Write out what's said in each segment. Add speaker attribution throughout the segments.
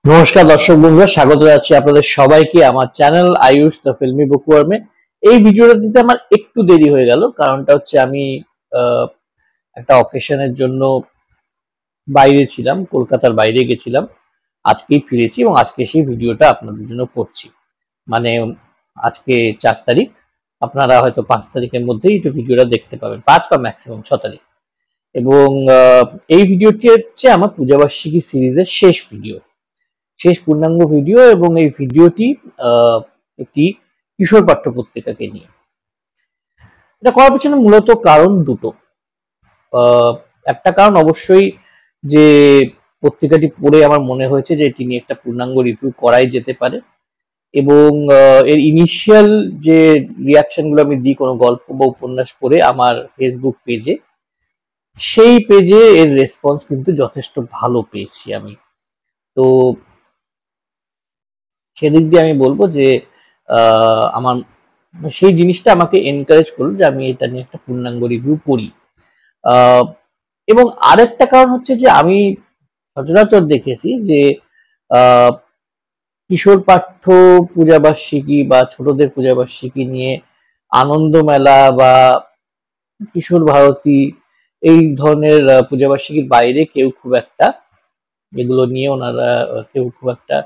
Speaker 1: নমস্কার দর্শক বন্ধুরা, স্বাগত জানাচ্ছি আপনাদের সবাইকে আমার চ্যানেল আয়ুষ দ্য ফিল্মি বুকওয়ার্মে। এই ভিডিওটা দিতে আমার একটু দেরি হয়ে গেল, কারণটা হচ্ছে আমি একটা অকেশনের জন্য বাইরে ছিলাম, কলকাতার বাইরে গেছিলাম। আজকেই ফিরেছি এবং আজকে সেই ভিডিওটা আপনাদের জন্য করছি। মানে আজকে 4 তারিখ, আপনারা হয়তো 5 তারিখের মধ্যেই এই ভিডিওটা দেখতে পাবেন, 5 বা ম্যাক্সিমাম 6 তারিখ। এবং এই ভিডিওটি হচ্ছে আমার পূজাবার্ষিকী সিরিজের শেষ পূর্ণাঙ্গ ভিডিও, এবং এই ভিডিওটি একটি কিশোর পাঠ্য পত্রিকাকে নিয়ে। এটা করার পেছনে মূলত কারণ দুটো। একটা কারণ অবশ্যই যে পত্রিকাটি পড়ে আমার মনে হয়েছে যে এটি নিয়ে একটা পূর্ণাঙ্গ রিভিউ করাই যেতে পারে, এবং এর ইনিশিয়াল যে রিয়াকশন গুলো আমি দিই কোনো গল্প বা উপন্যাস পড়ে আমার ফেসবুক পেজে, সেই পেজে এর রেসপন্স কিন্তু যথেষ্ট ভালো পেয়েছি আমি। তো সেদিক দিয়ে আমি বলবো যে আমার সেই জিনিসটা আমাকে এনকারেজ করলো যে আমি এটা নিয়ে একটা পূর্ণাঙ্গ রিভিউ করি। এবং আরেকটা কারণ হচ্ছে যে আমি সচরাচর দেখেছি যে কিশোর পাঠ্য পূজাবার্ষিকী বা ছোটদের পূজাবার্ষিকী নিয়ে আনন্দ মেলা বা কিশোর ভারতী এই ধরনের পূজাবার্ষিকীর বাইরে কেউ খুব একটা এগুলো নিয়ে ওনারা কেউ খুব একটা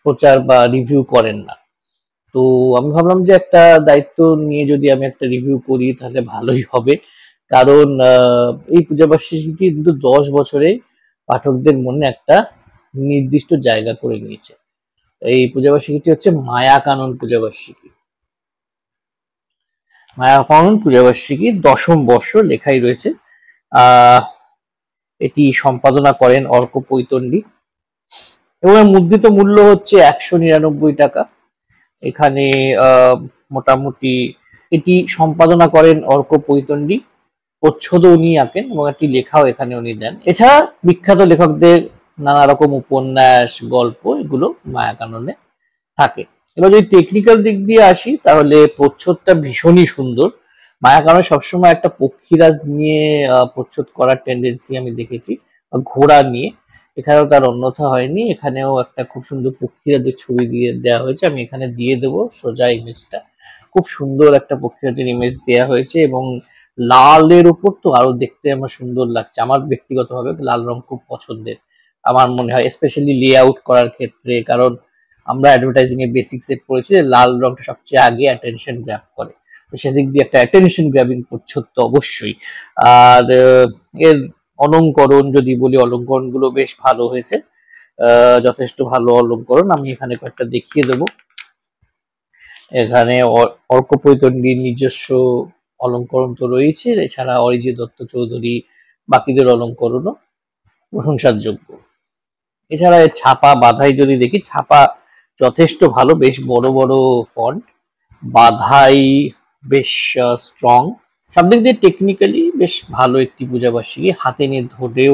Speaker 1: প্রচার বা রিভিউ করেন না। তো আমি ভাবলাম যে একটা দায়িত্ব নিয়ে যদি আমি একটা রিভিউ করি তাহলে ভালোই হবে, কারণ এই পূজাবার্ষিকী কিন্তু 10 বছরে পাঠকদের মনে একটা নির্দিষ্ট জায়গা করে নিয়েছে। এই পূজাবার্ষিকীটি হচ্ছে মায়া কানন পূজাবার্ষিকী। মায়া কানন পূজাবার্ষিকী 10ম বর্ষ লেখাই রয়েছে। এটি সম্পাদনা করেন অর্ক পৈতন্ডী এবং এর মুদ্রিত মূল্য হচ্ছে 199 টাকা। এখানে মোটামুটি এটি সম্পাদনা করেন অর্ক পৈতন্ডী, প্রচ্ছদ উনি আঁকেন এবং একটি লেখাও এখানে উনি দেন। এছাড়া বিখ্যাত লেখকদের নানা রকম উপন্যাস, গল্প এগুলো মায়াকাননে থাকে। এবার যদি টেকনিক্যাল দিক দিয়ে আসি তাহলে প্রচ্ছদটা ভীষণই সুন্দর। মায়াকানন সবসময় একটা পক্ষীরাজ নিয়ে প্রচ্ছদ করার টেন্ডেন্সি আমি দেখেছি, ঘোড়া নিয়ে। এখানেও তার অন্যথা হয়নি, এখানেও একটা খুব সুন্দর পক্ষীরাজের ছবি দিয়ে দেওয়া হয়েছে। আমি এখানে দিয়ে দেবো সোজা ইমেজটা। খুব সুন্দর একটা পক্ষীরাজের ইমেজ দেওয়া হয়েছে এবং লালের উপর তো আরো দেখতে আমার সুন্দর লাগছে। আমার ব্যক্তিগতভাবে লাল রং খুব পছন্দের, আমার মনে হয় স্পেশালি লে আউট করার ক্ষেত্রে, কারণ আমরা অ্যাডভার্টাইজিং এ বেসিক্সে পড়েছি যে লাল রংটা সবচেয়ে আগে অ্যাটেনশন গ্র্যাব করে। তো সেদিক দিয়ে একটা অ্যাটেনশন গ্র্যাবিং প্রচ্ছদ তো অবশ্যই। আর এর অলঙ্করণ যদি বলি, অলঙ্করণ গুলো বেশ ভালো হয়েছে, যথেষ্ট ভালো অলঙ্করণ। আমি এখানে কয়েকটা দেখিয়ে দেবো। এখানে অর্ক পৈতন্ডীর নিজস্ব অলঙ্করণ তো রয়েছে, এছাড়া অরিজিৎ দত্ত চৌধুরী বাকিদের অলঙ্করণও প্রশংসার যোগ্য। এছাড়া এর ছাপা বাধাই যদি দেখি, ছাপা যথেষ্ট ভালো, বেশ বড় বড় ফন্ট, বাধাই বেশ স্ট্রং, সব দিক দিয়ে টেকনিক্যালি বেশ ভালো একটি পূজাবার্ষিকী। হাতে নিয়ে ধরেও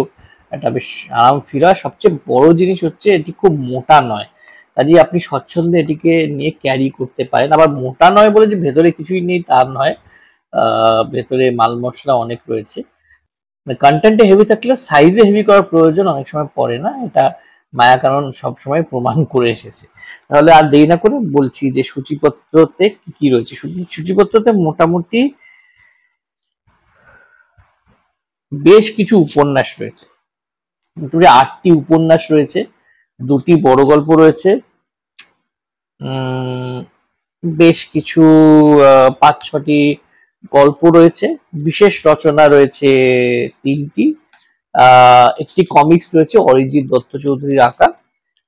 Speaker 1: একটা বেশ আরাম ফিরা। সবচেয়ে বড় জিনিস হচ্ছে এটি খুব মোটা নয়, কাজে আপনি স্বচ্ছন্দে এটিকে নিয়ে ক্যারি করতে পারেন। আবার মোটা নয় বলে যে ভেতরে কিছুই নেই তা নয়, ভেতরে মাল মশলা অনেক রয়েছে। কন্টেন্টে হেভি থাকলে সাইজে হেভি করার প্রয়োজন অনেক সময় পড়ে না, এটা মায়াকানন সবসময় প্রমাণ করে এসেছে। তাহলে আর দেরি না করে বলছি যে সূচিপত্রতে কি কি রয়েছে। সূচিপত্রতে মোটামুটি বেশ কিছু উপন্যাস রয়েছে, মোটামুটি 8টি উপন্যাস রয়েছে, 2টি বড় গল্প রয়েছে, বেশ কিছু 5-6টি গল্প রয়েছে, বিশেষ রচনা রয়েছে 3টি, একটি কমিক্স রয়েছে অরিজিৎ দত্ত চৌধুরীর আঁকা,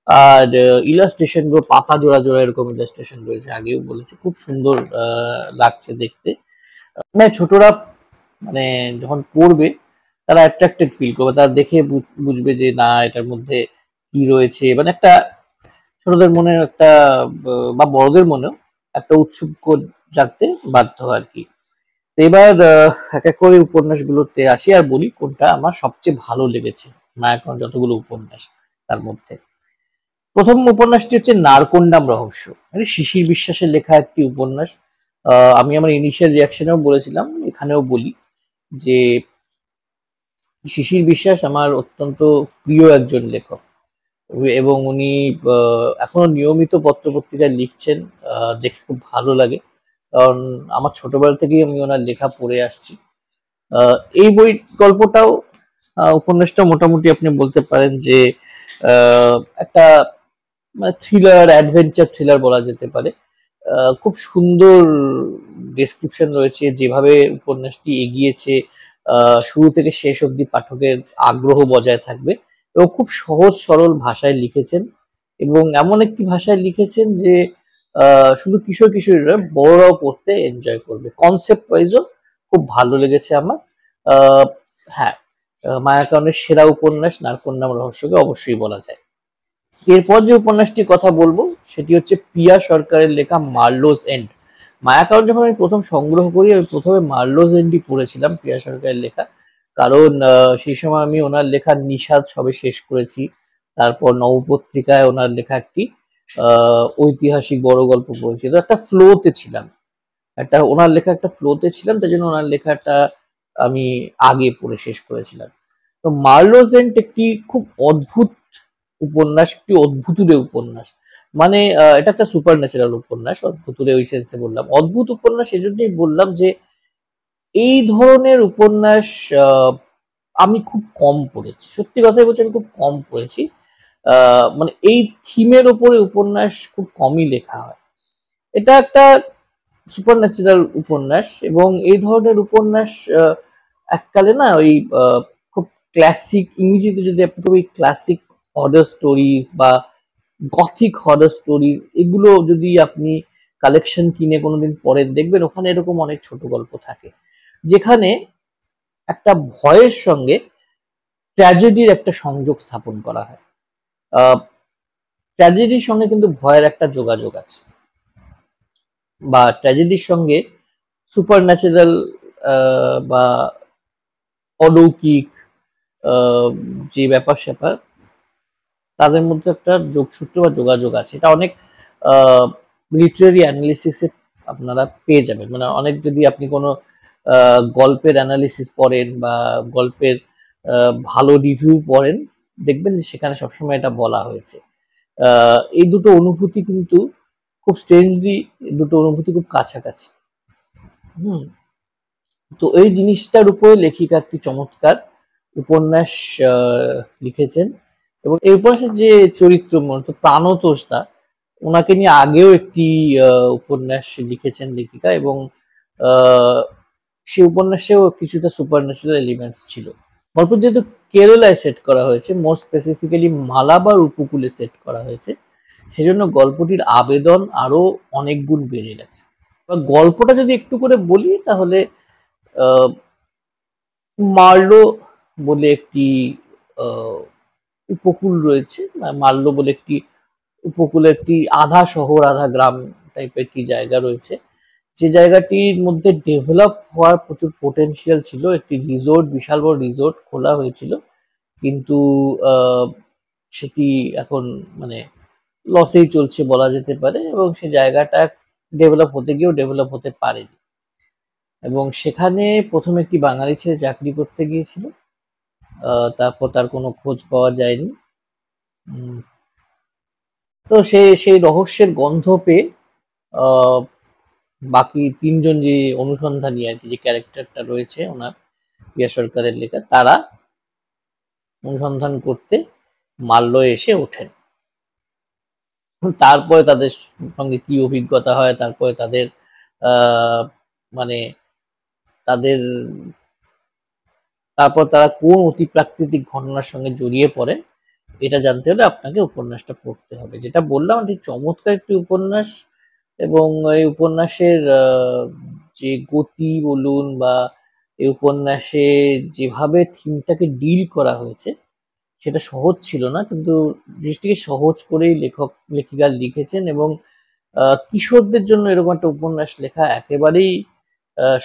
Speaker 1: আর ইলাস্ট্রেশন গুলো পাতা জোড়া জোড়া এরকম ইলাস্ট্রেশন রয়েছে। আগেও বলেছি খুব সুন্দর লাগছে দেখতে। মানে ছোটরা মানে যখন পড়বে তারা অ্যাট্রাক্টেড ফিল করবে, তারা দেখে বুঝবে যে না এটার মধ্যে কি রয়েছে, মানে একটা ছোটদের মনে একটা বা বড়দের মনেও একটা উৎসুক জাগতে বাধ্য আর কি। এবার এক এক করে উপন্যাসগুলোতে আসি আর বলি কোনটা আমার সবচেয়ে ভালো লেগেছে মায়াকরণ যতগুলো উপন্যাস তার মধ্যে। প্রথম উপন্যাসটি হচ্ছে নারকোন্ডাম রহস্য, মানে শিশির বিশ্বাসের লেখা একটি উপন্যাস। আমি আমার ইনিশিয়াল রিয়াকশনেও বলেছিলাম, এখানেও বলি যে শিশির বিশ্বাস আমার অত্যন্ত প্রিয় একজন লেখক। এবং উনি এখনো নিয়মিত পত্রপত্রিকায় লিখছেন। দেখে খুব ভালো লাগে, কারণ আমার ছোটবেলা থেকেই আমি ওনার লেখা পড়ে আসছি। এই গল্পটাও উপন্যাসটা মোটামুটি আপনি বলতে পারেন যে একটা থ্রিলার, অ্যাডভেঞ্চার থ্রিলার বলা যেতে পারে। খুব সুন্দর ডেসক্রিপশন রয়েছে, যেভাবে উপন্যাসটি এগিয়েছে শুরু থেকে শেষ অবধি পাঠকের আগ্রহ বজায় থাকবে, এবং খুব সহজ সরল ভাষায় লিখেছেন, এবং এমন একটি ভাষায় লিখেছেন যে শুধু কিশোর কিশোরীরা, বড়রাও পড়তে এনজয় করবে। কনসেপ্ট ওয়াইজও খুব ভালো লেগেছে আমার। আহ, হ্যাঁ, মায়াকাননের সেরা উপন্যাস নারকোল নাম রহস্যকে অবশ্যই বলা যায়। এরপর যে উপন্যাসটির কথা বলবো সেটি হচ্ছে পিয়া সরকারের লেখা মার্লোস এন্ড। মায়াকানন যখন আমি প্রথম সংগ্রহ করি, আমি প্রথমে মার্লোস এন্ডই পড়েছিলাম, পিয়া সরকারের লেখা। কারণ সেই সময় আমি ওনার লেখা নিষাদ সবে শেষ করেছি, তারপর নবপত্রিকায় ওনার লেখা একটি ঐতিহাসিক বড় গল্প পড়েছি, তো একটা ফ্লোতে ছিলাম, একটা ওনার লেখা একটা ফ্লোতে ছিলাম, তাই জন্য ওনার লেখাটা আমি আগে পড়ে শেষ করেছিলাম। তো মার্লোস এন্ড একটি খুব অদ্ভুত উপন্যাস, একটি অদ্ভুতুরে উপন্যাস। মানে এটা একটা সুপার ন্যাচারাল উপন্যাস, অদ্ভুতুরে ওই সেন্সে বললাম। অদ্ভুত উপন্যাস এজন্যই বললাম যে এই ধরনের উপন্যাস আমি খুব কম পড়েছি, সত্যি কথাই বলছি, আমি খুব কম পড়েছি। মানে এই থিমের ওপরে উপন্যাস খুব কমই লেখা হয়। এটা একটা সুপার ন্যাচারাল উপন্যাস, এবং এই ধরনের উপন্যাস এককালে না ওই খুব ক্লাসিক, ইংরেজিতে যদি আপনি ওই ক্লাসিক হরর স্টোরিজ বা গথিক হরর স্টোরিজ, এগুলো যদি আপনি কালেকশন কিনে কোনোদিন পড়েন, দেখবেন ওখানে এরকম অনেক ছোট গল্প থাকে, যেখানে একটা ভয়ের সঙ্গে ট্র্যাজেডির একটা সংযোগ স্থাপন করা হয়। ট্র্যাজেডির সঙ্গে কিন্তু ভয়ের একটা যোগাযোগ আছে, বা ট্র্যাজেডির সঙ্গে সুপার ন্যাচারাল বা অলৌকিক যে ব্যাপার স্যাপার, তাদের মধ্যে একটা যোগসূত্র বা যোগাযোগ আছে। এটা অনেক লিটারেরি অ্যানালিসিসে আপনারা পেয়ে যাবেন। মানে অনেক, যদি আপনি কোনো গল্পের অ্যানালিসিস পড়েন বা গল্পের ভালো রিভিউ পড়েন, দেখবেন যে সেখানে সবসময় এটা বলা হয়েছে। এই দুটো অনুভূতি কিন্তু খুব স্ট্রেঞ্জলি, দুটো অনুভূতি খুব কাছাকাছি। হুম। তো এই জিনিসটার উপরে লেখিকা একটি চমৎকার উপন্যাস লিখেছেন, এবং এই উপন্যাসের যে চরিত্র মূলত প্রাণতোষ দা, ওনাকে নিয়ে আগেও একটি উপন্যাস লিখেছেন লেখিকা, এবং সেই উপন্যাসেও কিছুটা সুপার ন্যাচারাল এলিমেন্টস ছিল। গল্প যেহেতু কেরালায় সেট করা হয়েছে, মোর স্পেসিফিক্যালি মালাবার উপকূলে সেট করা হয়েছে, সেজন্য গল্পটির আবেদন আরো অনেক গুণ বেড়ে গেছে। গল্পটা যদি একটু করে বলি, তাহলে আহ, মার্লো বলে একটি আহ, উপকূল রয়েছে, মার্লো বলে একটি উপকূলে একটি আধা শহর আধা গ্রাম টাইপের একটি জায়গা রয়েছে, যে জায়গাটির মধ্যে ডেভেলপ হওয়ার প্রচুর পোটেনশিয়াল ছিল। একটি রিসোর্ট, বিশাল বড় রিসোর্ট খোলা হয়েছিল, কিন্তু সেটি এখন মানে লসেই চলছে বলা যেতে পারে, এবং সে জায়গাটা ডেভেলপ হতে গিয়েও ডেভেলপ হতে পারেনি। এবং সেখানে প্রথমে একটি বাঙালি ছেলে চাকরি করতে গিয়েছিল, তারপর তার কোনো খোঁজ পাওয়া যায়নি। তো সেই রহস্যের গন্ধ পেয়ে বাকি তিনজন যে অনুসন্ধানী আর কি, যে ক্যারেক্টারটা রয়েছে ওনার, পিয়া সরকারের লেখা, তারা অনুসন্ধান করতে মালয় এসে ওঠেন। তারপরে তাদের সঙ্গে কি অভিজ্ঞতা হয়, তারপরে তাদের মানে তাদের তারপর তারা কোন অতিপ্রাকৃতিক ঘটনার সঙ্গে জড়িয়ে পড়ে, এটা জানতে হলে আপনাকে উপন্যাসটা পড়তে হবে। যেটা বললাম, এটি চমৎকার একটি উপন্যাস, এবং এই উপন্যাসের যে গতি বলুন, বা এই উপন্যাসে যেভাবে থিমটাকে ডিল করা হয়েছে, সেটা সহজ ছিল না, কিন্তু জিনিসটিকে সহজ করেই লেখিকা লিখেছেন। এবং কিশোরদের জন্য এরকম একটা উপন্যাস লেখা একেবারেই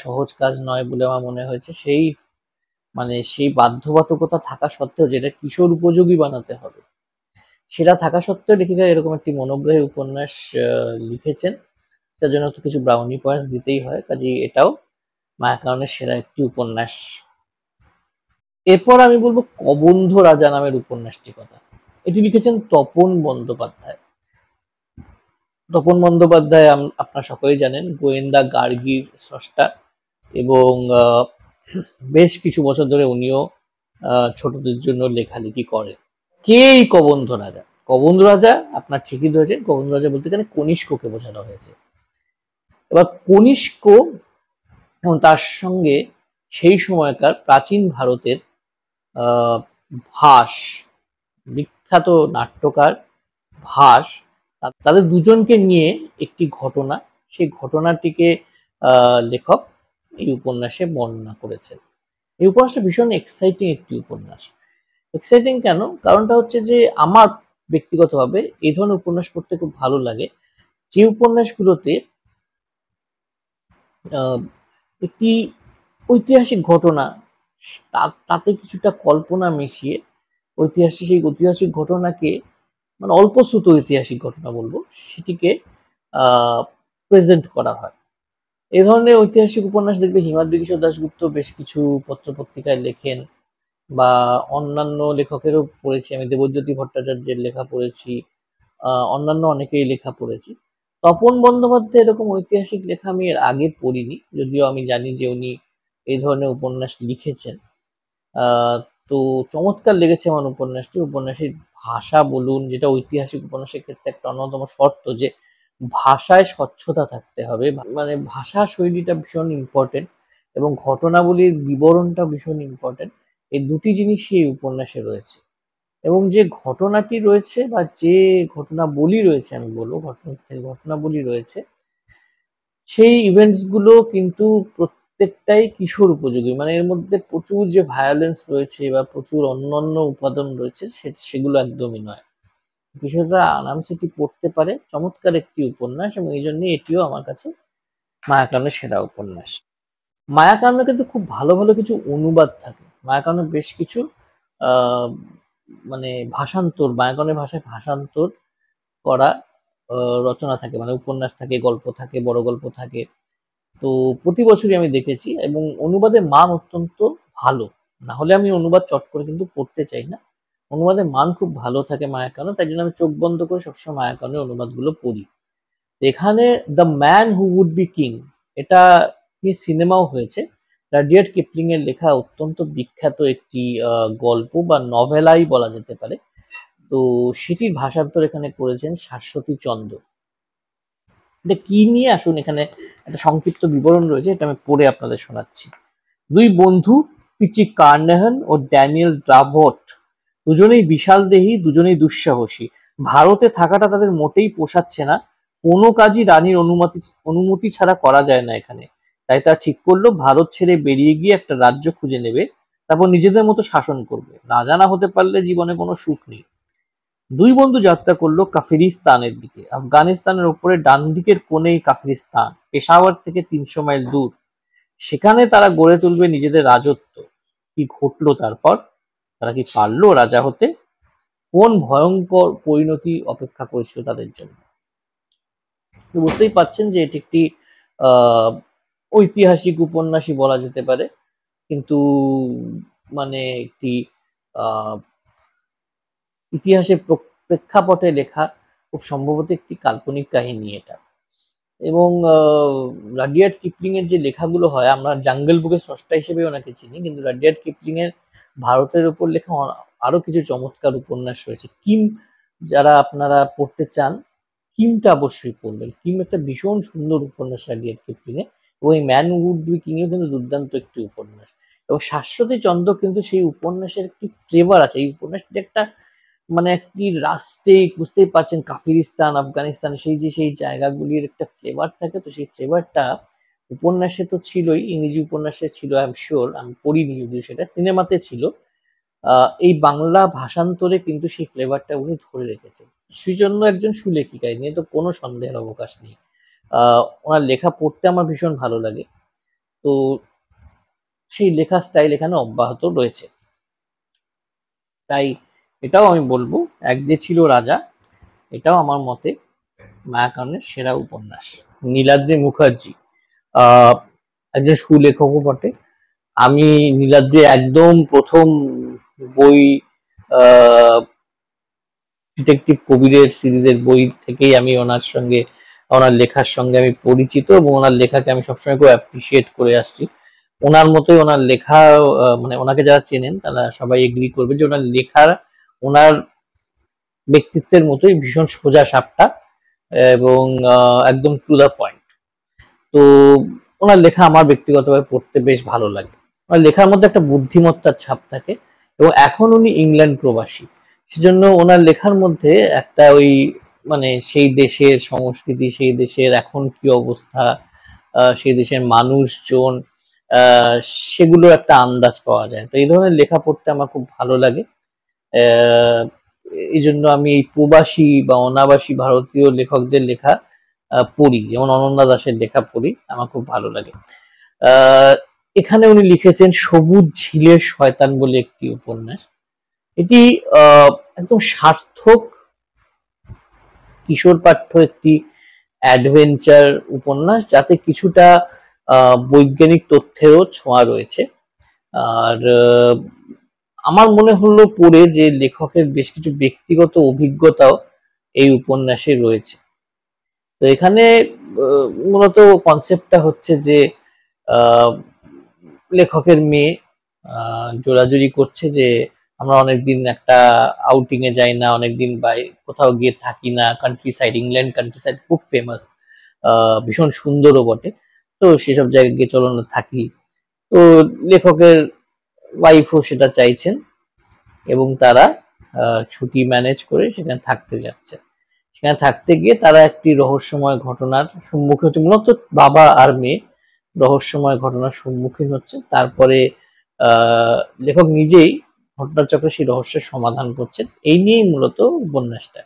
Speaker 1: সহজ কাজ নয় বলে আমার মনে হয়েছে। সেই বাধ্যবাধকতা থাকা সত্ত্বেও, যেটা কিশোর উপযোগী বানাতে হবে, সেটা থাকা সত্ত্বেও লেখিকা এরকম একটি মনোগ্রাহী উপন্যাস লিখেছেন, তার জন্য তো কিছু ব্রাউনি পয়েন্টস দিতেই হয়। কাজেই এটাও মায়াকাননের সেরা একটি উপন্যাস। এরপর আমি বলবো কবন্ধ রাজা নামের উপন্যাসটির কথা। এটি লিখেছেন তপন বন্দ্যোপাধ্যায়। তপন বন্দ্যোপাধ্যায় আপনারা সকলেই জানেন গোয়েন্দা গার্গীর স্রষ্টা, এবং বেশ কিছু বছর ধরে উনিও ছোটদের জন্য লেখালেখি করেন। কে এই কবন্ধ রাজা? কবন্ধ রাজা আপনার ঠিকই ধরেছেন, কবন্ধ রাজা বলতে এখানে কনিষ্ককে বোঝানো হয়েছে। এবার কনিষ্ক এবং তার সঙ্গে সেই সময়কার প্রাচীন ভারতের ভাস, বিখ্যাত নাট্যকার ভাস, তাদের দুজনকে নিয়ে একটি ঘটনা, সেই ঘটনাটিকে লেখক এই উপন্যাসে বর্ণনা করেছেন। এই উপন্যাসটা ভীষণ এক্সাইটিং একটি উপন্যাস। এক্সাইটিং কেন? কারণটা হচ্ছে যে আমার ব্যক্তিগতভাবে এই ধরনের উপন্যাস পড়তে খুব ভালো লাগে, যে উপন্যাসগুলোতে একটি ঐতিহাসিক ঘটনা তাতে কিছুটা কল্পনা মিশিয়ে ঐতিহাসিক ঘটনাকে, মানে অল্পশ্রুত ঐতিহাসিক ঘটনা বলবো, সেটিকে প্রেজেন্ট করা হয়। এই ধরনের ঐতিহাসিক উপন্যাস দেখবে হিমাদ্রি কিশোর দাশগুপ্ত বেশ কিছু পত্রপত্রিকায় লেখেন, বা অন্যান্য লেখকেরও পড়েছি, আমি দেবজ্যোতি ভট্টাচার্যের লেখা পড়েছি, অন্যান্য অনেকেই লেখা পড়েছি। তপন বন্দ্যোপাধ্যায় এরকম ঐতিহাসিক লেখা আমি এর আগে পড়িনি, যদিও আমি জানি যে উনি এই ধরনের উপন্যাস লিখেছেন। তো চমৎকার লেগেছে আমার উপন্যাসটি। উপন্যাসের ভাষা বলুন, যেটা ঐতিহাসিক উপন্যাসের ক্ষেত্রে একটা অন্যতম শর্ত, যে ভাষায় স্বচ্ছতা থাকতে হবে, মানে ভাষা শৈলীটা ভীষণ ইম্পর্টেন্ট, এবং ঘটনাবলীর বিবরণটা ভীষণ ইম্পর্টেন্ট। এই দুটি জিনিসই এই উপন্যাসে রয়েছে, এবং যে ঘটনাটি রয়েছে বা যে ঘটনাবলী রয়েছে, আমি বলবো ঘটনাবলী রয়েছে, সেই ইভেন্টস গুলো কিন্তু প্রত্যেকটাই কিশোর উপযোগী। মানে এর মধ্যে প্রচুর যে ভায়োলেন্স রয়েছে বা প্রচুর অন্যান্য উপাদান রয়েছে সেগুলো একদমই নয়। কিশোররা আরামসে এটি পড়তে পারে। চমৎকার একটি উপন্যাস, এবং এই জন্যই এটিও আমার কাছে মায়াকাননের সেরা উপন্যাস। মায়াকাননে কিন্তু খুব ভালো ভালো কিছু অনুবাদ থাকে। মায়াকাননের বেশ কিছু মানে ভাষান্তর, মায়াকাননের ভাষায় ভাষান্তর করা রচনা থাকে, মানে উপন্যাস থাকে, গল্প থাকে, বড় গল্প থাকে। তো প্রতি বছরই আমি দেখেছি, এবং অনুবাদের মান অত্যন্ত ভালো। না হলে আমি অনুবাদ চট করে কিন্তু পড়তে চাই না। অনুবাদের মান খুব ভালো থাকে মায়াকানন, তাই জন্য আমি চোখ বন্ধ করে সবসময় মায়াকাননের অনুবাদগুলো পড়ি। এখানে the man who would be king, এটা নিয়ে সিনেমাও হয়েছে। রাডিয়ার্ড কিপলিং এর লেখা অত্যন্ত বিখ্যাত একটি গল্প বা নভেলাই বলা যেতে পারে। তো সেটির ভাষান্তর এখানে করেছেন শাশ্বতী চন্দ্র। এটা কি নিয়ে, আসুন এখানে একটা সংক্ষিপ্ত বিবরণ রয়েছে, এটা আমি পড়ে আপনাদের শোনাচ্ছি। দুই বন্ধু, পিচি কার্নেহন ও ড্যানিয়েল ড্রাভট, দুজনেই বিশাল দেহী, দুজনেই দুঃসাহসী। ভারতে থাকাটা তাদের মোটেই পোষাচ্ছে না, কোনো কাজই রানীর অনুমতি ছাড়া করা যায় না এখানে। তাই তারা ঠিক করলো ভারত ছেড়ে বেরিয়ে গিয়ে একটা রাজ্য খুঁজে নেবে, তারপর নিজেদের মতো শাসন করবে। রাজা না হতে পারলে জীবনে কোনো সুখ নেই। দুই বন্ধু যাত্রা করলো কাফিরিস্তানের দিকে। আফগানিস্তানের উপরে ডান দিকের কোণেই কাফিরিস্তান, পেশাওয়ার থেকে ৩০০ মাইল দূর। সেখানে তারা গড়ে তুলবে নিজেদের রাজত্ব। কি ঘটলো তারপর? তারা কি পারলো রাজা হতে? কোন ভয়ঙ্কর পরিণতি অপেক্ষা করেছিল তাদের জন্য? তো বুঝতেই পারছেন যে এটি একটি ঐতিহাসিক উপন্যাসই বলা যেতে পারে, কিন্তু মানে একটি ইতিহাসের প্রেক্ষাপটে লেখা, খুব সম্ভবত একটি কাল্পনিক কাহিনী এটা। এবং রাডিয়ার্ড কিপলিং এর যে লেখাগুলো হয়, আমরা জাঙ্গল বুকের স্রষ্টা হিসেবে ওনাকে চিনি, কিন্তু রাডিয়ার্ড কিপলিং এর ভারতের উপর লেখা আরো কিছু চমৎকার উপন্যাস রয়েছে। কিম, যারা আপনারা পড়তে চান, কিমটা অবশ্যই পড়বেন। কিম একটা ভীষণ সুন্দর উপন্যাস রাডিয়ার্ড কিপলিং এর, এবং এই ম্যান উড বি কিং এও কিন্তু দুর্দান্ত একটি উপন্যাস। এবং শাশ্বতী চন্দ্র কিন্তু সেই উপন্যাসের একটি ফ্লেভার আছে। এই উপন্যাসটি একটা, মানে একটি রাষ্ট্রে, বুঝতেই পারছেন কাফিরিস্তান, আফগানিস্তান, সেই জায়গাগুলির একটা ফ্লেভার থাকে। তো সেই ফ্লেভারটা উপন্যাসে তো ছিলই, ইংরেজি উপন্যাসে ছিল, আই এম শিওর, আমি পড়িনি যদিও, সেটা সিনেমাতে ছিল। এই বাংলা ভাষান্তরে কিন্তু সেই ফ্লেভারটা উনি ধরে রেখেছেন। সেজন্য একজন সুলেখিকা, নিয়ে তো কোনো সন্দেহের অবকাশ নেই। ওনার লেখা পড়তে আমার ভীষণ ভালো লাগে। তো সেই লেখা স্টাইল এখানে অব্যাহত রয়েছে। তাই এটাও আমি বলবো, এক যে ছিল রাজা, এটাও আমার মতে মায়াকাননের সেরা উপন্যাস। নীলাদ্রি মুখার্জি একজন সুলেখকও বটে। আমি নীলাদ্রি একদম প্রথম বই ডিটেকটিভ কবিরের সিরিজের বই থেকেই আমি ওনার লেখার সঙ্গে আমি পরিচিত, এবং ওনার লেখাকে আমি সবসময় খুব অ্যাপ্রিসিয়েট করে আসছি। ওনার মতোই ওনার লেখা, মানে ওনাকে যারা চেনেন তারা সবাই এগ্রি করবে যে ওনার লেখা ওনার ব্যক্তিত্বের মতোই ভীষণ সোজা সাপটা, এবং একদম টু দা পয়েন্ট। তো ওনার লেখা আমার ব্যক্তিগতভাবে পড়তে বেশ ভালো লাগে। ওনার লেখার মধ্যে একটা বুদ্ধিমত্তার ছাপ থাকে, এবং এখন উনি ইংল্যান্ড প্রবাসী, সেজন্য ওনার লেখার মধ্যে একটা ওই মানে সেই দেশের সংস্কৃতি, সেই দেশের এখন কি অবস্থা, সেই দেশের মানুষজন, সেগুলোর একটা আন্দাজ পাওয়া যায়। তো এই ধরনের লেখা পড়তে আমার খুব ভালো লাগে। এই জন্য আমি এই প্রবাসী বা অনাবাসী ভারতীয় লেখকদের লেখা পড়ি, যেমন অনন্যা দাশের লেখা পড়ি, আমার খুব ভালো লাগে। এখানে উনি লিখেছেন সবুজ ঝিলের শয়তান বলে একটি উপন্যাস। এটি একদম সার্থক কিশোর পাঠ্য একটি অ্যাডভেঞ্চার উপন্যাস, যাতে কিছুটা বৈজ্ঞানিক তথ্যেরও ছোঁয়া রয়েছে। আর আমার মনে হলো পড়ে যে লেখকের বেশ কিছু ব্যক্তিগত অভিজ্ঞতাও এই উপন্যাসে রয়েছে। তো এখানে মূলত কনসেপ্টটা হচ্ছে যে লেখকের মেয়ে জোরাজুরি করছে যে আমরা অনেকদিন একটা আউটিং এ যাই না, অনেকদিন কোথাও গিয়ে থাকি না, country side, England country side খুব ফেমাস, ভীষণ সুন্দরও বটে, তো সেসব জায়গায় গিয়ে চলো না থাকি। তো লেখকের ওয়াইফও সেটা চাইছেন, এবং তারা ছুটি ম্যানেজ করে সেখানে থাকতে যাচ্ছে। সেখানে থাকতে গিয়ে তারা একটি রহস্যময় ঘটনার সম্মুখীন হচ্ছে, মূলত বাবা আর মেয়ে রহস্যময় ঘটনার সম্মুখীন হচ্ছে। তারপরে লেখক নিজেই ঘটনাচক্রে সেই রহস্যের সমাধান করছেন। এই নিয়েই মূলত উপন্যাসটা।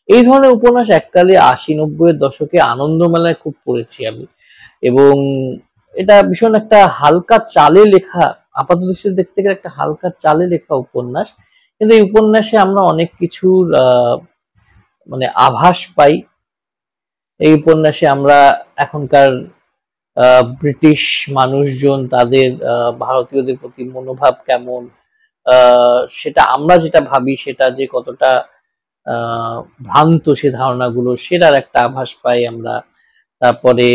Speaker 1: এই ধরনের উপন্যাস এককালে ৮০-৯০-এর দশকে আনন্দমেলায় খুব পড়েছি আমি, এবং এটা ভীষণ একটা হালকা চালে লেখা, আপাত দৃষ্টিতে দেখতে গেলে একটা হালকা চালে লেখা উপন্যাস, কিন্তু এই উপন্যাসে আমরা অনেক কিছুর মানে আভাস পাই। এই উপন্যাসে আমরা এখনকার ব্রিটিশ মানুষজন, তাদের ভারতীয়দের প্রতি মনোভাব কেমন, সেটা আমরা যেটা ভাবি সেটা যে কতটা ভ্রান্ত সে ধারণাগুলো, সেটার একটা আভাস পাই আমরা। তারপরে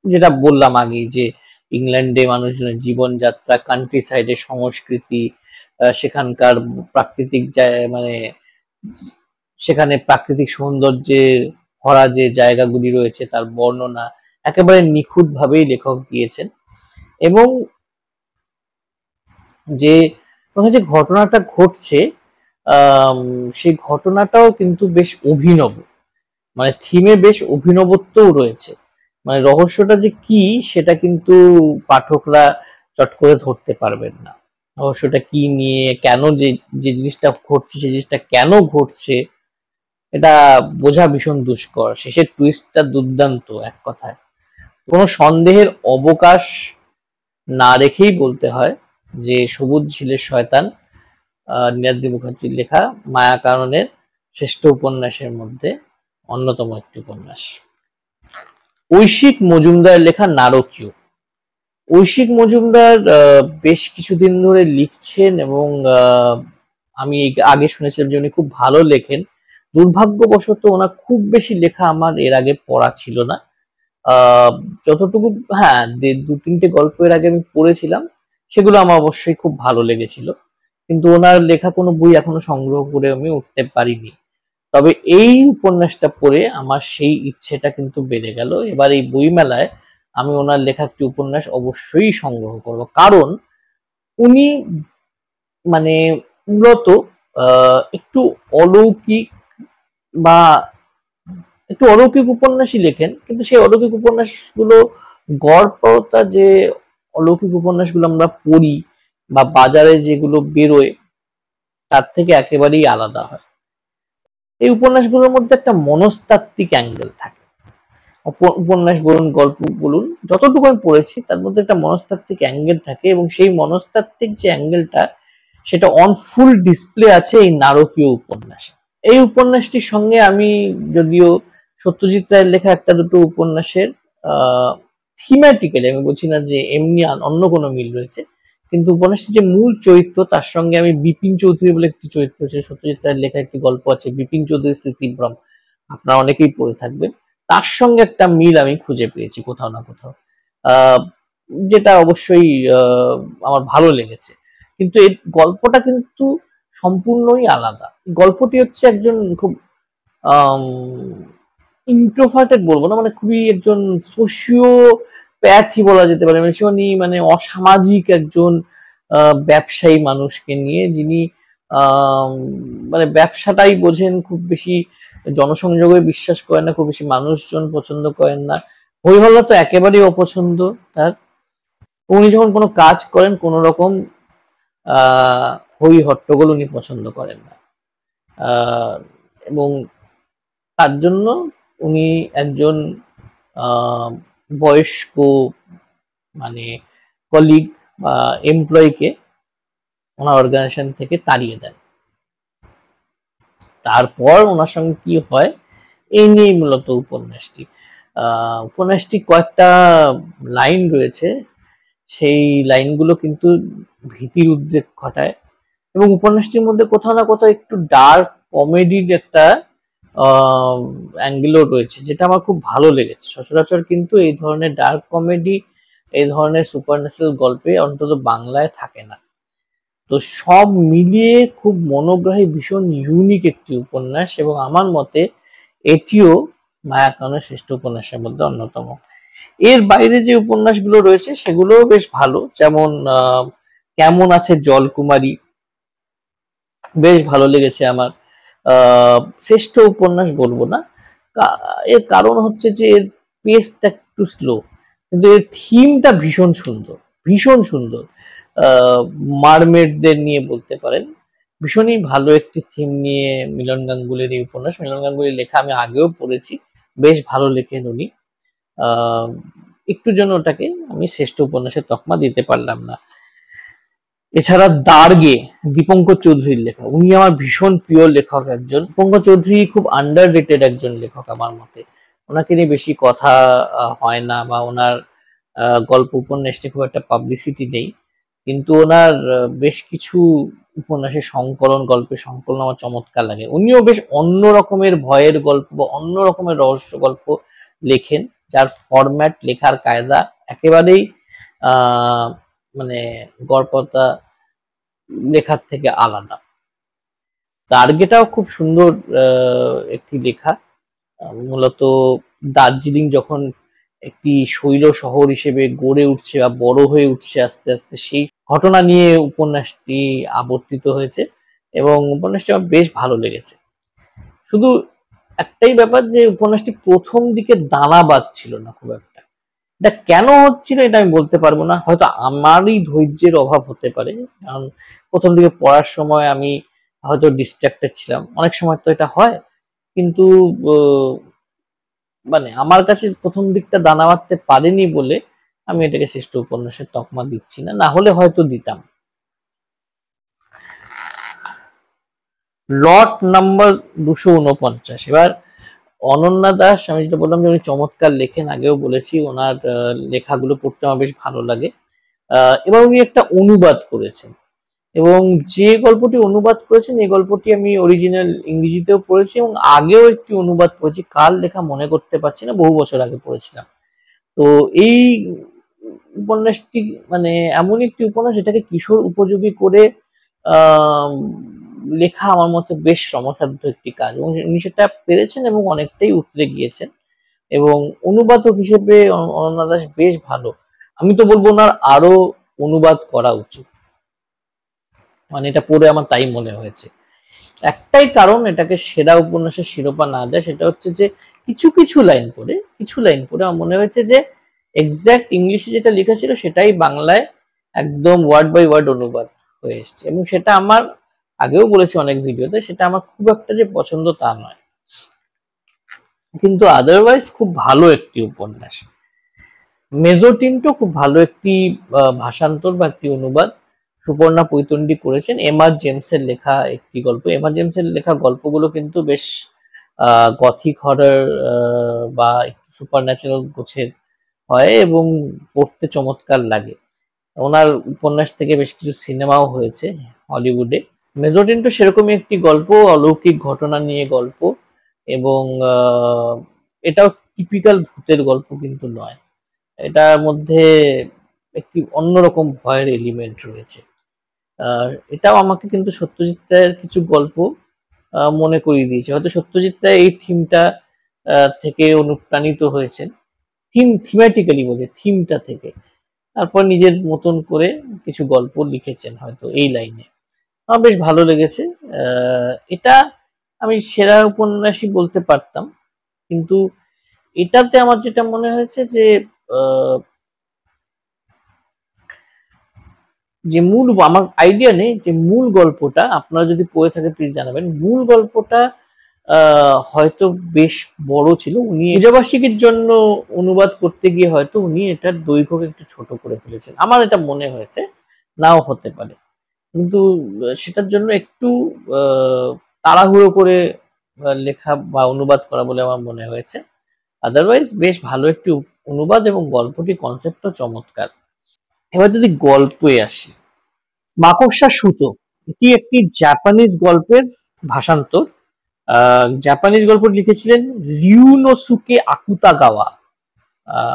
Speaker 1: যেটা বললাম আগে যে ইংল্যান্ডে মানুষজনের জীবনযাত্রা, কান্ট্রি সাইডের সংস্কৃতি, সেখানকার প্রাকৃতিক মানে সেখানে প্রাকৃতিক সৌন্দর্যে ভরা যে জায়গাগুলি রয়েছে তার বর্ণনা একেবারে নিখুঁত ভাবেই লেখক দিয়েছেন। এবং যে যে ঘটনাটা ঘটছে, সেই ঘটনাটাও কিন্তু বেশ অভিনব, মানে থিমে বেশ অভিনবত্বও রয়েছে। মানে রহস্যটা যে কি সেটা কিন্তু পাঠকরা চট করে ধরতে পারবেন না। রহস্যটা কি নিয়ে, কেন যে জিনিসটা ঘটছে সেই জিনিসটা কেন ঘটছে, এটা বোঝা ভীষণ দুষ্কর। শেষের টুইস্টটা দুর্দান্ত, এক কথায় কোনো সন্দেহের অবকাশ না রেখেই বলতে হয় যে সবুজ ঝিলের শয়তান নীলাদ্রি মুখার্জির লেখা মায়াকাননের শ্রেষ্ঠ উপন্যাসের মধ্যে অন্যতম একটি উপন্যাস। ঐশিক মজুমদার লেখা নারকীয়। ঐশিক মজুমদার বেশ কিছুদিন ধরে লিখছেন, এবং আমি আগে শুনেছিলাম যে উনি খুব ভালো লেখেন। দুর্ভাগ্যবশত ওনার খুব বেশি লেখা আমার এর আগে পড়া ছিল না। যতটুকু, হ্যাঁ, ২-৩টে গল্প এর আগে আমি পড়েছিলাম, সেগুলো আমার অবশ্যই খুব ভালো লেগেছিল, কিন্তু ওনার লেখা কোনো বই এখনো সংগ্রহ করে আমি উঠতে পারিনি। তবে এই উপন্যাসটা পড়ে আমার সেই ইচ্ছেটা কিন্তু বেড়ে গেল। এবার এই বইমেলায় আমি ওনার লেখা একটি উপন্যাস অবশ্যই সংগ্রহ করব, কারণ উনি মানে মূলত একটু অলৌকিক বা একটু অলৌকিক উপন্যাসই লেখেন, কিন্তু সেই অলৌকিক উপন্যাসগুলো গড়পড়তা যে অলৌকিক উপন্যাসগুলো আমরা পড়ি বা বাজারে যেগুলো বেরোয় তার থেকে একেবারেই আলাদা হয়। এই উপন্যাসগুলোর মধ্যে একটা মনস্তাত্ত্বিক অ্যাঙ্গেল থাকে। উপন্যাস বলুন, গল্প বলুন, যতটুকু আমি পড়েছি তার মধ্যে একটা মনস্তাত্ত্বিক অ্যাঙ্গেল থাকে, এবং সেই মনস্তাত্ত্বিক যে অ্যাঙ্গেলটা সেটা অন ফুল ডিসপ্লে আছে এই নারকীয় উপন্যাসে। এই উপন্যাসটির সঙ্গে আমি যদিও সত্যজিৎ রায়ের লেখা একটা দুটো উপন্যাসের থিমেটিক্যালি, আমি বলছি না যে এমনি অন্য কোনো মিল রয়েছে, কিন্তু উপন্যাসটি যে মূল চরিত্র তার সঙ্গে আমি বিপিন চৌধুরী বলে একটি চরিত্র আছে, সত্যজিৎ রায়ের লেখা একটি গল্প আছে বিপিন চৌধুরী স্মৃতিভ্রম, আপনারা অনেকেই পড়ে থাকবেন, তার সঙ্গে একটা মিল আমি খুঁজে পেয়েছি কোথাও না কোথাও, আহ, যেটা অবশ্যই আমার ভালো লেগেছে। কিন্তু এই গল্পটা কিন্তু সম্পূর্ণই আলাদা। গল্পটি হচ্ছে একজন খুব ইন্ট্রোভার্টেড বলবো না, মানে খুবই একজন সোশিও প্যাথই বলা যেতে পারে, মানে ভীষণই মানে অসামাজিক একজন ব্যবসায়ী মানুষকে নিয়ে, যিনি আহ, মানে ব্যবসাটাই বোঝেন, খুব বেশি জনসংযোগে বিশ্বাস করেন না, খুব বেশি মানুষজন পছন্দ করেন না, হই হল্লা তো একেবারেই অপছন্দ তার। উনি যখন কোনো কাজ করেন কোনো রকম হই হট্টগোল উনি পছন্দ করেন না, আহ, এবং তার জন্য উনি একজন আহ, বয়স্ক মানে কলিগ বা এমপ্লয়িকে ওনার অর্গানাইজেশন থেকে তাড়িয়ে দেন। তারপর ওনার সঙ্গে কি হয় এই নিয়েই মূলত উপন্যাসটি। উপন্যাসটি কয়েকটা লাইন রয়েছে, সেই লাইনগুলো কিন্তু ভীতির উদ্রেক ঘটায়, এবং উপন্যাসটির মধ্যে কোথাও না কোথাও একটু ডার্ক কমেডির একটা অ্যাঙ্গেলও রয়েছে, যেটা আমার খুব ভালো লেগেছে। সচরাচর কিন্তু এই ধরনের ডার্ক কমেডি, এই ধরনের সুপারন্যাচারাল গল্পে অন্তত বাংলায় থাকে না। তো সব মিলিয়ে খুব মনোগ্রাহী, ভীষণ ইউনিক একটি উপন্যাস, এবং আমার মতে এটিও মায়াকাননের শ্রেষ্ঠ উপন্যাসের মধ্যে অন্যতম। এর বাইরে যে উপন্যাসগুলো রয়েছে সেগুলোও বেশ ভালো, যেমন কেমন আছে জলকুমারী, বেশ ভালো লেগেছে আমার। শ্রেষ্ঠ উপন্যাস বলবো না, এর কারণ হচ্ছে যে এর পেসটা একটু স্লো, কিন্তু এর থিমটা ভীষণ সুন্দর, ভীষণ সুন্দর। মারমেডদের নিয়ে বলতে পারেন, ভীষণই ভালো একটি থিম নিয়ে মিলন গাঙ্গুলির এই উপন্যাস। মিলন গাঙ্গুলির লেখা আমি আগেও পড়েছি, বেশ ভালো লেখেন উনি। একটু জন্য ওটাকে আমি শ্রেষ্ঠ উপন্যাসের তকমা দিতে পারলাম না। এছাড়া দার্গে দীপঙ্কর চৌধুরীর লেখা, উনি আমার ভীষণ প্রিয় লেখক একজন। দীপঙ্কর চৌধুরী খুব আন্ডার রেটেড একজন লেখক আমার মতে, ওনাকে নিয়ে বেশি কথা হয় না, বা ওনার গল্প উপন্যাস নিয়ে খুব একটা পাবলিসিটি নেই, কিন্তু ওনার বেশ কিছু উপন্যাসের সংকলন, গল্পের সংকলন আমার চমৎকার লাগে। উনিও বেশ অন্য রকমের ভয়ের গল্প বা অন্য রকমের রহস্য গল্প লেখেন, যার ফরম্যাট, লেখার কায়দা একেবারেই মানে গড়পড়তা লেখার থেকে আলাদা। টার্গেটাও খুব সুন্দর একটি লেখা। মূলত দার্জিলিং যখন একটি শৈল শহর হিসেবে গড়ে উঠছে বা বড় হয়ে উঠছে আস্তে আস্তে, সেই ঘটনা নিয়ে উপন্যাসটি আবর্তিত হয়েছে, এবং উপন্যাসটি আমার বেশ ভালো লেগেছে। শুধু একটাই ব্যাপার যে উপন্যাসটি প্রথম দিকে দানা বাঁধছিল না খুব একটা। এটা কেন হচ্ছিল এটা আমি বলতে পারবো না, হয়তো আমারই ধৈর্যের অভাব হতে পারে, কারণ প্রথম দিকে পড়ার সময় আমি হয়তো ডিস্ট্রাক্টেড ছিলাম, অনেক সময় তো এটা হয়। কিন্তু মানে আমার কাছে প্রথম দিকটা দানা বাঁধতে পারেনি বলে আমি এটাকে শ্রেষ্ঠ উপন্যাসের তকমা দিচ্ছি না, না হলে হয়তো দিতাম। Lot number 249। এবার অনন্যা দাস, আমি যেটা বললাম যে উনি চমৎকার লেখেন, আগেও বলেছি ওনার লেখাগুলো পড়তে আমার বেশ ভালো লাগে। এবার উনি একটা অনুবাদ করেছেন, এবং যে গল্পটি অনুবাদ করেছেন এই গল্পটি আমি অরিজিনাল ইংরেজিতেও পড়েছি, এবং আগেও একটি অনুবাদ পড়েছি, কার লেখা মনে করতে পারছি না, বহু বছর আগে পড়েছিলাম। তো এই উপন্যাসটি মানে এমন একটি উপন্যাস যেটাকে কিশোর উপযোগী করে আহ লেখা আমার মতে বেশ শ্রমসাধ্য একটি কাজ, এবং উনি সেটা পেরেছেন এবং অনেকটাই উতরে গিয়েছেন। এবং অনুবাদক হিসেবে অনন্যা দাস বেশ ভালো। আমি তো বলবো ওনার আরো অনুবাদ করা উচিত, মানে এটা পড়ে আমার তাই মনে হয়েছে। একটাই কারণ এটাকে সেরা উপন্যাসের শিরোপা না দেয়, সেটা হচ্ছে যে কিছু লাইন পড়ে আমার মনে হয়েছে যে এক্সাক্ট ইংলিশে যেটা লেখা ছিল সেটাই বাংলায় একদম ওয়ার্ড বাই ওয়ার্ড অনুবাদ হয়ে এসছে, এবং সেটা আমার আগেও বলেছি অনেক ভিডিওতে, সেটা আমার খুব একটা যে পছন্দ তা নয়, কিন্তু আদারওয়াইজ খুব ভালো একটি উপন্যাস। মেজোটিন্টো খুব ভালো একটি ভাষান্তর বা একটি অনুবাদ সুপর্ণা পৈতন্ডি করেছেন। এমআর জেমসের লেখা একটি গল্প, এমআর জেমসের লেখা গল্পগুলো কিন্তু বেশ গথিক হরর বা একটু সুপার ন্যাচারাল গোছের হয়, এবং পড়তে চমৎকার লাগে। ওনার উপন্যাস থেকে বেশ কিছু সিনেমাও হয়েছে হলিউডে। মেজোটিন্টো সেরকমই একটি গল্প, অলৌকিক ঘটনা নিয়ে গল্প, এবং এটাও টিপিক্যাল ভূতের গল্প কিন্তু নয়। এটার মধ্যে একটি অন্যরকম ভয়ের এলিমেন্ট রয়েছে। আর এটাও আমাকে কিন্তু সত্যজিৎ রায়ের কিছু গল্প মনে করিয়ে দিয়েছে। হয়তো সত্যজিৎ রায় এই থিমটা থেকে অনুপ্রাণিত হয়েছেন, থিমেটিক্যালি বলছে, থিমটা থেকে। তারপর নিজের মতন করে কিছু গল্প লিখেছেন হয়তো এই লাইনে। আমার বেশ ভালো লেগেছে। এটা আমি সেরা উপন্যাসই বলতে পারতাম, কিন্তু এটাতে আমার যেটা মনে হয়েছে যে যে মূল, আমার আইডিয়া নেই যে মূল গল্পটা, আপনারা যদি পড়ে থাকে প্লিজ জানাবেন, মূল গল্পটা হয়তো বেশ বড় ছিল। উনি পূজাবার্ষিকীর জন্য অনুবাদ করতে গিয়ে হয়তো উনি এটার দৈর্ঘ্যকে একটু ছোট করে ফেলেছেন, আমার এটা মনে হয়েছে, নাও হতে পারে। কিন্তু সেটার জন্য একটু তাড়াহুড়ো করে লেখা বা অনুবাদ করা বলে আমার মনে হয়েছে। আদারওয়াইজ বেশ ভালো একটি অনুবাদ, এবং গল্পটি কনসেপ্টও চমৎকার। এবার যদি গল্পে আসি, মাকড়সার সুতো, এটি একটি জাপানিজ গল্পের ভাষান্তর। জাপানিজ গল্পটি লিখেছিলেন Ryunosuke Akutagawa.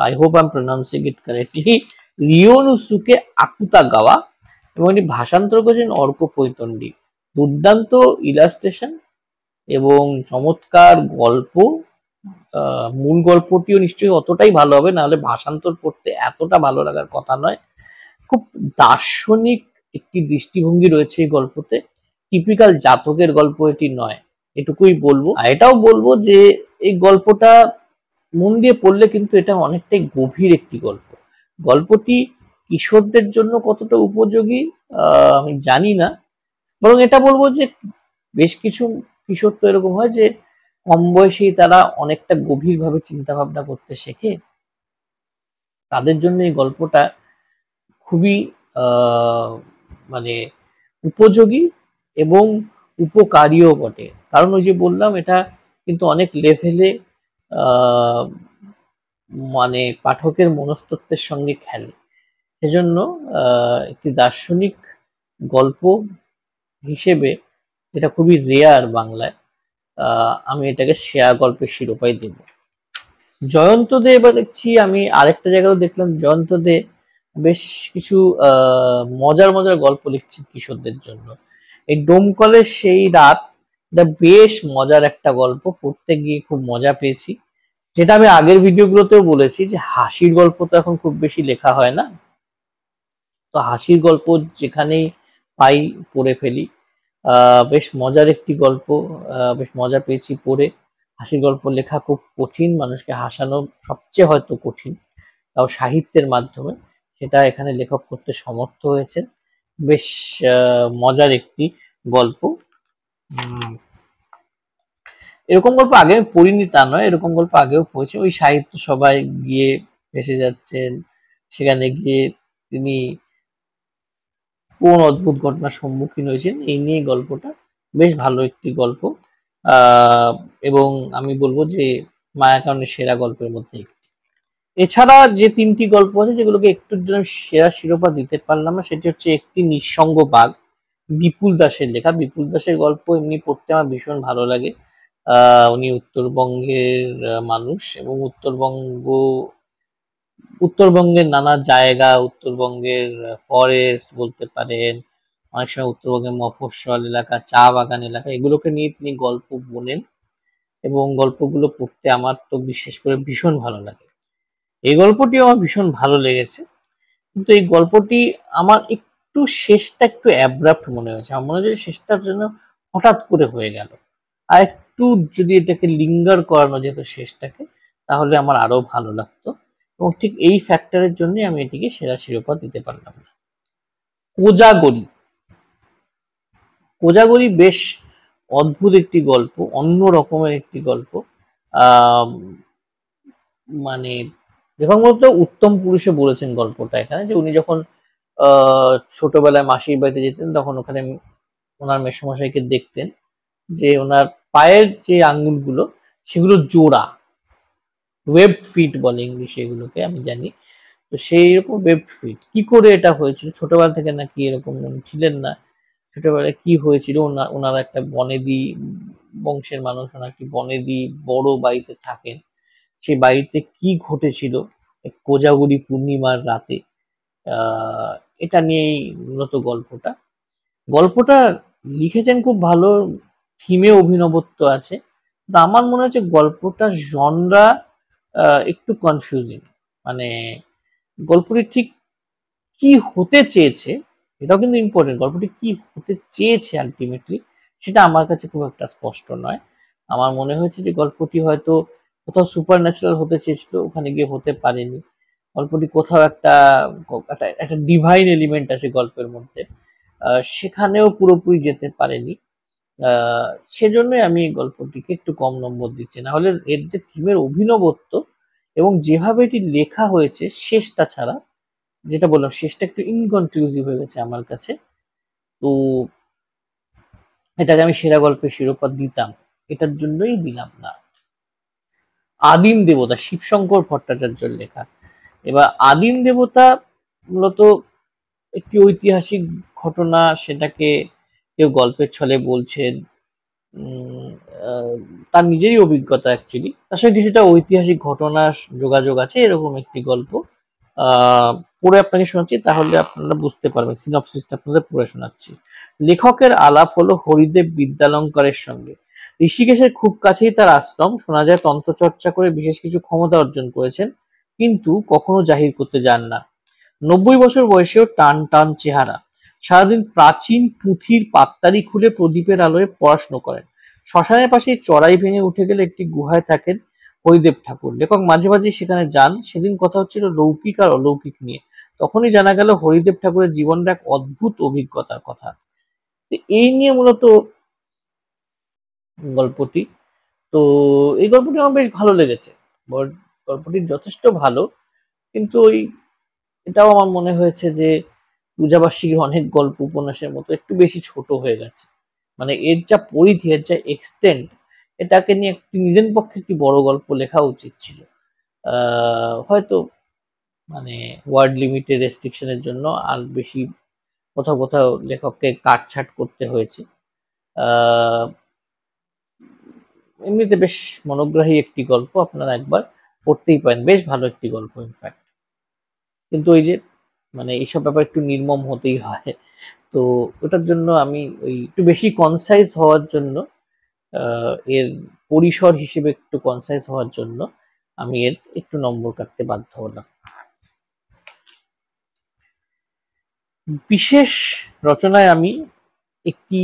Speaker 1: I hope I am pronouncing it correctly, Ryunosuke Akutagawa, এবং এটি ভাষান্তর করেছেন অর্ক পৈতন্ডি। দুর্দান্ত ইলাস্ট্রেশন এবং চমৎকার গল্প। মূল গল্পটিও নিশ্চয়ই অতটাই ভালো হবে, নাহলে ভাষান্তর পড়তে এতটা ভালো লাগার কথা নয়। খুব দার্শনিক একটি দৃষ্টিভঙ্গি রয়েছে এই গল্পতে, টিপিক্যাল জাতকের গল্প এটি নয়, এটুকুই বলবো। আর এটাও বলবো যে এই গল্পটা মন দিয়ে পড়লে কিন্তু এটা অনেকটাই গভীর একটি গল্প। গল্পটি কিশোরদের জন্য কতটা উপযোগী আমি জানি না, বরং এটা বলবো যে বেশ কিছু কিশোর তো এরকম হয় যে কম বয়সেই তারা অনেকটা গভীরভাবে চিন্তা ভাবনা করতে শেখে, তাদের জন্য এই গল্পটা খুবই মানে উপযোগী এবং উপকারীও বটে। কারণ ওই যে বললাম, এটা কিন্তু অনেক লেভেলে মানে পাঠকের মনস্তত্ত্বের সঙ্গে খেলে। সেজন্য একটি দার্শনিক গল্প হিসেবে, যেটা খুবই রেয়ার বাংলায়, আমি এটাকে সেরা গল্পের শিরোপাই দেব। জয়ন্ত দে, এবার দেখছি আমি আরেকটা জায়গায় দেখলাম জয়ন্ত দে বেশ কিছু মজার মজার গল্প লিখছে কিশোরদের জন্য। এই ডোমকলের সেই রাত, এটা বেশ মজার একটা গল্প, পড়তে গিয়ে খুব মজা পেয়েছি। যেটা আমি আগের ভিডিওগুলোতেও বলেছি যে হাসির গল্প তো এখন খুব বেশি লেখা হয় না, তো হাসির গল্প যেখানেই পাই পড়ে ফেলি। বেশ মজার একটি গল্প, বেশ মজা পেয়েছি পড়ে। হাসির গল্প লেখা খুব কঠিন, মানুষকে হাসানো সবচেয়ে হয়তো কঠিন, তাও সাহিত্যের মাধ্যমে, সেটা এখানে লেখক করতে সমর্থ হয়েছে। বেশ মজার একটি গল্প। এরকম গল্প আগে আমি পড়িনি তা নয়, এরকম গল্প আগেও পড়েছি। ওই সাহিত্য সবাই গিয়ে ভেসে যাচ্ছেন, সেখানে গিয়ে তিনি কোন অদ্ভুত ঘটনার সম্মুখীন হয়েছেন, এই নিয়ে গল্পটা বেশ ভালো একটি গল্প। এবং আমি বলবো যে মায়াকাননের সেরা গল্পের মধ্যে একটি। এছাড়া যে তিনটি গল্প আছে যেগুলোকে একটুর জন্য সেরা শিরোপা দিতে পারলাম না, সেটি হচ্ছে একটি নিঃসঙ্গ বাঘ, বিপুল দাসের লেখা। বিপুল দাসের গল্প এমনি পড়তে আমার ভীষণ ভালো লাগে। উনি উত্তরবঙ্গের মানুষ, এবং উত্তরবঙ্গের নানা জায়গা, উত্তরবঙ্গের ফরেস্ট বলতে পারেন, অনেক সময় উত্তরবঙ্গের মফস্বল এলাকা, চা বাগান এলাকা, এগুলোকে নিয়ে তিনি গল্প বোনেন, এবং গল্পগুলো পড়তে আমার তো বিশেষ করে ভীষণ ভালো লাগে। এই গল্পটিও আমার ভীষণ ভালো লেগেছে, কিন্তু এই গল্পটি আমার একটু শেষটা একটু অ্যাব্রাপ্ট মনে হয়েছে। আমার মনে হচ্ছে শেষটার জন্য হঠাৎ করে হয়ে গেল। আর একটু যদি এটাকে লিঙ্গার করানো যেত শেষটাকে, তাহলে আমার আরো ভালো লাগতো, এবং ঠিক এই ফ্যাক্টরের জন্য আমি এটিকে সেরা শিরোপা দিতে পারলাম না। কোজাগরি, কোজাগরি বেশ অদ্ভুত একটি গল্প, অন্য রকমের একটি গল্প। মানে যখন বলতে উত্তম পুরুষে বলেছেন গল্পটা এখানে, যে উনি যখন ছোটবেলায় মাসির বাড়িতে যেতেন, তখন ওখানে ওনার মেসোমশাইকে দেখতেন যে ওনার পায়ের যে আঙ্গুলগুলো সেগুলো জোড়া, ওয়েব ফিট বলে ইংলিশে এগুলোকে, আমি জানি। তো সেই রকম ওয়েব ফিট কি করে এটা হয়েছিল, ছোটবেলা থেকে নাকি এরকম ছিলেন না, ছোটবেলায় কি হয়েছিল, ওনারা একটা বনেদি বংশের মানুষ, ওনার একটি বনেদি বড় বাড়িতে থাকেন, সেই বাড়িতে কি ঘটেছিল কোজাগরী পূর্ণিমার রাতে, আহ এটা নিয়েই মূলত গল্পটা। গল্পটা লিখেছেন খুব ভালো, থিমে অভিনবত্ব আছে, কিন্তু আমার মনে হচ্ছে গল্পটা জনরা একটু কনফিউজিং, মানে গল্পটি ঠিক কি হতে চেয়েছে, এটাও কিন্তু ইম্পর্টেন্ট, গল্পটি কি হতে চেয়েছে আলটিমেটলি সেটা আমার কাছে খুব একটা স্পষ্ট নয়। আমার মনে হয়েছে যে গল্পটি হয়তো কোথাও সুপার ন্যাচারাল হতে চেয়েছিল, ওখানে গিয়ে হতে পারেনি। গল্পটি কোথাও একটা একটা একটা ডিভাইন এলিমেন্ট আছে গল্পের মধ্যে, সেখানেও পুরোপুরি যেতে পারেনি। সেজন্যই আমি গল্পটিকে একটু কম নম্বর দিচ্ছি, না হলে এর যে থিমের অভিনবত্ব এবং যেভাবে এটি লেখা হয়েছে শেষটা ছাড়া, যেটা বললাম শেষটা একটু ইনকনক্লুসিভ হয়ে গেছে আমার কাছে, তো এটাকে আমি সেরা গল্পের শিরোপা দিতাম, এটার জন্যই দিলাম না। আদিম দেবতা শিবশঙ্কর ভট্টাচার্যের লেখা। এবার আদিম দেবতা মূলত একটি ঐতিহাসিক ঘটনা, সেটাকে কেউ গল্পের ছলে বলছেন, উম, তার নিজেরই অভিজ্ঞতা অ্যাকচুয়ালি, তার সঙ্গে কিছুটা ঐতিহাসিক ঘটনার যোগাযোগ আছে, এরকম একটি গল্প আহ পড়ে আপনাকে শোনাচ্ছি, তাহলে আপনারা বুঝতে পারবেন, সিনপসিসটা আপনাদের পড়ে শোনাচ্ছি। লেখকের আলাপ হলো হরিদেব বিদ্যালঙ্কারের সঙ্গে। ঋষিকেশের খুব কাছেই তার আশ্রম, শোনা যায় তন্ত্রচর্চা করে বিশেষ কিছু ক্ষমতা অর্জন করেছেন, কিন্তু কখনো জাহির করতে যান না। 90 বছর বয়সেও টান টান চেহারা, সারাদিন প্রাচীন পুঁথির পাত্তারি খুলে প্রদীপের আলোয় পড়াশুনো করেন। শ্মশানের পাশে চড়াই ভেঙে উঠে গেলে একটি গুহায় থাকেন হরিদেব ঠাকুর। লেখক মাঝে মাঝে সেখানে যান, সেদিন কথা হচ্ছিল লৌকিক আর অলৌকিক নিয়ে, তখনই জানা গেল হরিদেব ঠাকুরের জীবনের এক অদ্ভুত অভিজ্ঞতার কথা। এই নিয়ে মূলত গল্পটি। তো এই গল্পটি আমার বেশ ভালো লেগেছে, গল্পটি যথেষ্ট ভালো, কিন্তু ওই এটাও আমার মনে হয়েছে যে পূজাবার্ষিকীর অনেক গল্প উপন্যাসের মতো একটু বেশি ছোট হয়ে গেছে, মানে এর যা পরিধি, এর যা এক্সটেন্ট, এটাকে নিয়ে একটি নিজের পক্ষে একটি বড় গল্প লেখা উচিত ছিল। হয়তো মানে ওয়ার্ড লিমিটের রেস্ট্রিকশনের জন্য আর বেশি কোথাও কোথাও লেখককে কাটছাট করতে হয়েছে। আহ এমনিতে বেশ মনোগ্রাহী একটি গল্প, আপনারা একবার পড়তেই পারেন, বেশ ভালো একটি গল্প ইনফ্যাক্ট। কিন্তু ওই যে মানে এইসব ব্যাপার একটু নির্মম হতেই হয়, তো ওটার জন্য আমি ওই একটু বেশি কনসাইজ হওয়ার জন্য, এর পরিসর হিসেবে একটু কনসাইজ হওয়ার জন্য আমি এর একটু নম্বর কাটতে বাধ্য হলাম। বিশেষ রচনায় আমি একটি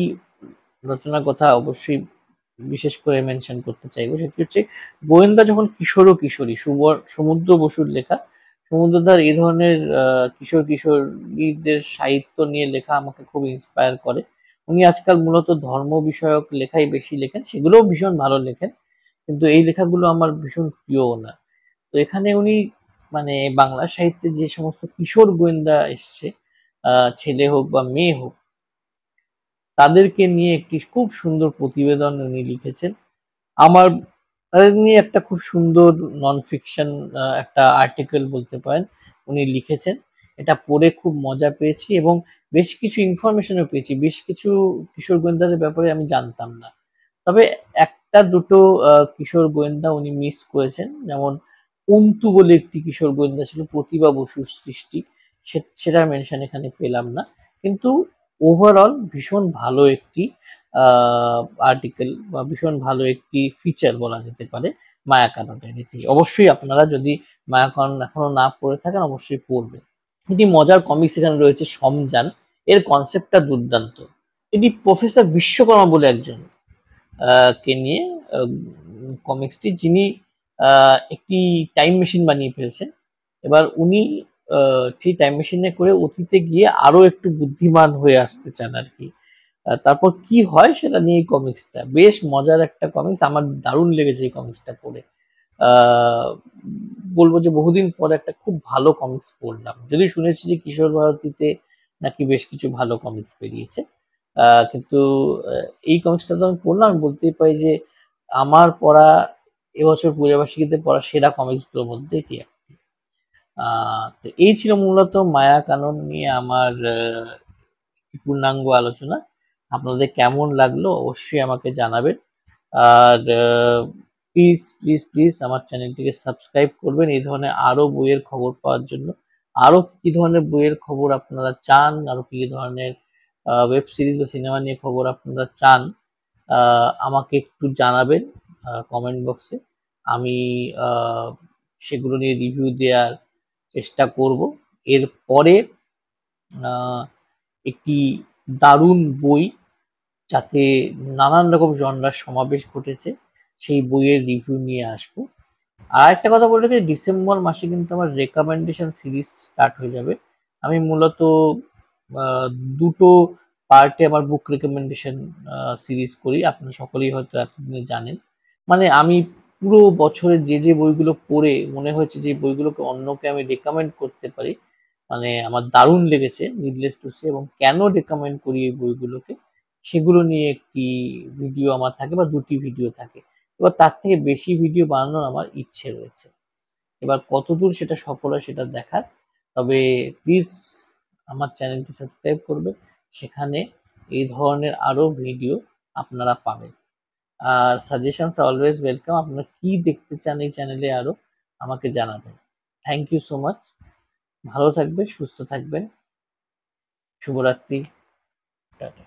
Speaker 1: রচনার কথা অবশ্যই বিশেষ করে মেনশন করতে চাইবো, সেটি হচ্ছে গোয়েন্দা যখন কিশোর ও কিশোরী, সমুদ্র বসুর লেখা। সমুদ্রধার এই ধরনের কিশোর কিশোরীদের সাহিত্য নিয়ে লেখা আমাকে খুব ইন্সপায়ার করে। উনি আজকাল মূলত ধর্ম বিষয়ক লেখাই বেশি লেখেন, সেগুলোও ভীষণ ভালো লেখেন, কিন্তু এই লেখাগুলো আমার ভীষণ প্রিয় না। তো এখানে উনি মানে বাংলা সাহিত্যে যে সমস্ত কিশোর গোয়েন্দা এসছে, ছেলে হোক বা মেয়ে হোক, তাদেরকে নিয়ে একটি খুব সুন্দর প্রতিবেদন উনি লিখেছেন। আমার তাদের নিয়ে একটা খুব সুন্দর নন ফিকশন একটা আর্টিকেল বলতে পারেন উনি লিখেছেন। এটা পড়ে খুব মজা পেয়েছি এবং বেশ কিছু ইনফরমেশনও পেয়েছি, বেশ কিছু কিশোর গোয়েন্দাদের ব্যাপারে আমি জানতাম না। তবে একটা দুটো কিশোর গোয়েন্দা উনি মিস করেছেন, যেমন অন্তু বলে একটি কিশোর গোয়েন্দা ছিল, প্রতিভা বসুর সৃষ্টি, সেটার মেনশন এখানে পেলাম না। কিন্তু ওভারঅল ভীষণ ভালো একটি আর্টিকেল বা ভীষণ ভালো একটি ফিচার বলা যেতে পারে মায়াকাননের। এটি অবশ্যই আপনারা যদি মায়াকানন এখনো না পড়ে থাকেন অবশ্যই পড়বেন। এটি মজার কমিক্স এখানে রয়েছে সমজান, এর কনসেপ্টটা দুর্দান্ত। এটি প্রফেসর বিশ্বকর্মা বলে একজন কে নিয়ে কমিক্সটি, যিনি একটি টাইম মেশিন বানিয়ে ফেলছেন। এবার উনি সেই টাইম মেশিনে করে অতীতে গিয়ে আরো একটু বুদ্ধিমান হয়ে আসতে চান আর কি। তারপর কি হয় সেটা নিয়ে কমিক্সটা বেশ মজার একটা কমিক্স, আমার দারুণ লেগেছে এই কমিক্সটা পড়ে। আহ বলবো যে বহুদিন পরে একটা খুব ভালো কমিক্স পড়লাম, যদি শুনেছি যে কিশোর ভারতীতে নাকি বেশ কিছু ভালো কমিক্স বেরিয়েছে, কিন্তু এই কমিক্সটা তো আমি পড়লাম, আমি বলতেই পারি যে আমার পড়া এবছর পূজাবার্ষিকীতে পড়া সেরা কমিক্স গুলোর মধ্যে এটি একটা। তো এই ছিল মূলত মায়া কানন নিয়ে আমার পূর্ণাঙ্গ আলোচনা। আপনাদের কেমন লাগলো অবশ্যই আমাকে জানাবেন। আর প্লিজ প্লিজ প্লিজ আমার চ্যানেলটিকে সাবস্ক্রাইব করবেন এই ধরনের আরো বইয়ের খবর পাওয়ার জন্য। আরো কি ধরনের বইয়ের খবর আপনারা চান, আরো কি ধরনের ওয়েব সিরিজ বা সিনেমা নিয়ে খবর আপনারা চান, আমাকে একটু জানাবেন কমেন্ট বক্সে। আমি সেগুলো নিয়ে রিভিউ দেওয়ার চেষ্টা করব। এরপরে একটি দারুণ বই যাতে নানান রকম জনরার সমাবেশ ঘটেছে সেই বইয়ের রিভিউ নিয়ে আসবো। আর একটা কথা বলে রাখি, ডিসেম্বর মাসে কিন্তু আমার রেকমেন্ডেশন সিরিজ স্টার্ট হয়ে যাবে। আমি মূলত দুটো পার্টে আমার বুক রেকমেন্ডেশন সিরিজ করি, আপনি সকলেই হয়তো এতদিনে জানেন। মানে আমি পুরো বছরে যে যে বইগুলো পড়ে মনে হয়েছে যে বইগুলোকে অন্যকে আমি রেকমেন্ড করতে পারি, মানে আমার দারুণ লেগেছে নিডলেস টু সে, এবং কেন রেকমেন্ড করি এই বইগুলোকে, সেগুলো নিয়ে একটি ভিডিও আমার থাকে বা দুটি ভিডিও থাকে। এবার তার থেকে বেশি ভিডিও বানানোর আমার ইচ্ছে রয়েছে, এবার কতদূর সেটা সফল হয় সেটা দেখার। তবে প্লিজ আমার চ্যানেলটি সাবস্ক্রাইব করবে, সেখানে এই ধরনের আরো ভিডিও আপনারা পাবেন। আর সাজেশনস অলওয়েজ ওয়েলকাম, আপনারা কি দেখতে চান এই চ্যানেলে আরো আমাকে জানাবেন। Thank you so much. ভালো থাকবে, সুস্থ থাকবেন। শুভরাত্রি। টাটা।